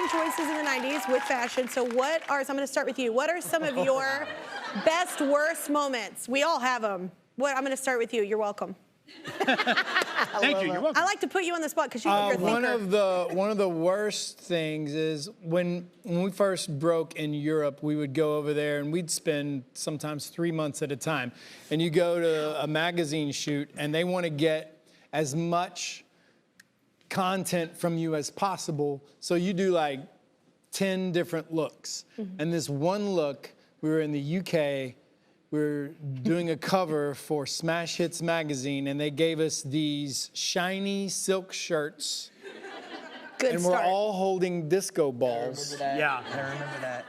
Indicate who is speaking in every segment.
Speaker 1: fashion choices in the 90s with fashion. So what are, so I'm going to start with you. What are some of your best, worst moments? We all have them. I'm going to start with you. You're welcome.
Speaker 2: Thank you. You're welcome.
Speaker 1: I like to put you on the spot because you're a thinker.
Speaker 3: One of the worst things is when we first broke in Europe, we would go over there and we'd spend sometimes 3 months at a time. And you go to a magazine shoot and they want to get as much content from you as possible. So you do like 10 different looks. And this one look, we were in the UK. We were doing a cover for Smash Hits magazine, and they gave us these shiny silk shirts.
Speaker 1: Good
Speaker 3: and
Speaker 1: start.
Speaker 3: we're all holding disco balls.
Speaker 2: Yeah.
Speaker 4: I remember that.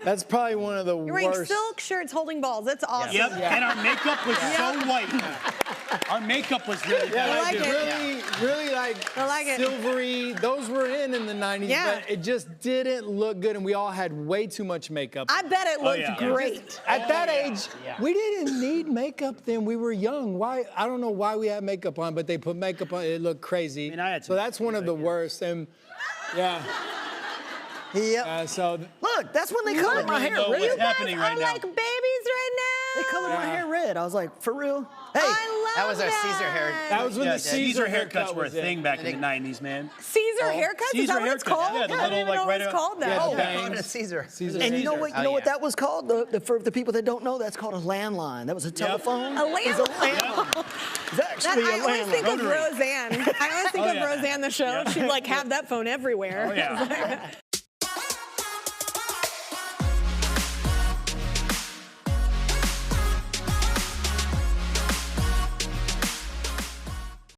Speaker 3: That's probably one of the
Speaker 1: You're wearing
Speaker 3: worst.
Speaker 1: silk shirts holding balls. That's awesome.
Speaker 2: Yep. And our makeup was so white. Our makeup was really bad.
Speaker 1: I like it.
Speaker 3: Really like
Speaker 1: I like it.
Speaker 3: silvery. Those were in the 90s,
Speaker 1: Yeah.
Speaker 3: but it just didn't look good, and we all had way too much makeup.
Speaker 1: I bet it looked
Speaker 2: yeah.
Speaker 1: great.
Speaker 3: At that age, we didn't need makeup then. We were young. Why? I don't know why we had makeup on, but they put makeup on. It looked crazy.
Speaker 2: I mean, I had
Speaker 3: so that's one of the worst. And yeah.
Speaker 4: Yep.
Speaker 3: So
Speaker 4: Look, that's when they colored my hair
Speaker 2: know
Speaker 4: red.
Speaker 2: what's
Speaker 1: You guys
Speaker 2: happening
Speaker 1: are
Speaker 2: right now.
Speaker 1: like babies right
Speaker 4: They
Speaker 1: now.
Speaker 4: colored my hair red. I was like, for real? Hey,
Speaker 1: I love
Speaker 5: That was our Caesar hair.
Speaker 3: that was when
Speaker 2: Yeah,
Speaker 3: the Caesar
Speaker 2: haircuts were a
Speaker 3: was in.
Speaker 2: thing back in the 90s, man.
Speaker 1: Caesar haircuts? Is that what it's
Speaker 2: haircut.
Speaker 1: called?
Speaker 2: Yeah, the
Speaker 1: I didn't
Speaker 2: little,
Speaker 1: even
Speaker 2: like,
Speaker 1: know
Speaker 2: right
Speaker 1: it was
Speaker 2: up-
Speaker 1: called that.
Speaker 3: Yeah,
Speaker 1: Oh,
Speaker 3: the
Speaker 5: We
Speaker 3: bangs.
Speaker 5: called it a Caesar.
Speaker 3: Caesar
Speaker 4: and you know what? You
Speaker 5: Oh,
Speaker 4: know what
Speaker 5: yeah.
Speaker 4: that was called? For the people that don't know, that's called a landline. That was a telephone.
Speaker 1: A
Speaker 4: It was a landline. It's actually
Speaker 1: I
Speaker 4: a
Speaker 1: always
Speaker 4: landline.
Speaker 1: think of
Speaker 2: Rotary.
Speaker 1: Roseanne. I always think of
Speaker 2: yeah.
Speaker 1: Roseanne the show. She'd like have that phone everywhere.
Speaker 2: Oh, yeah.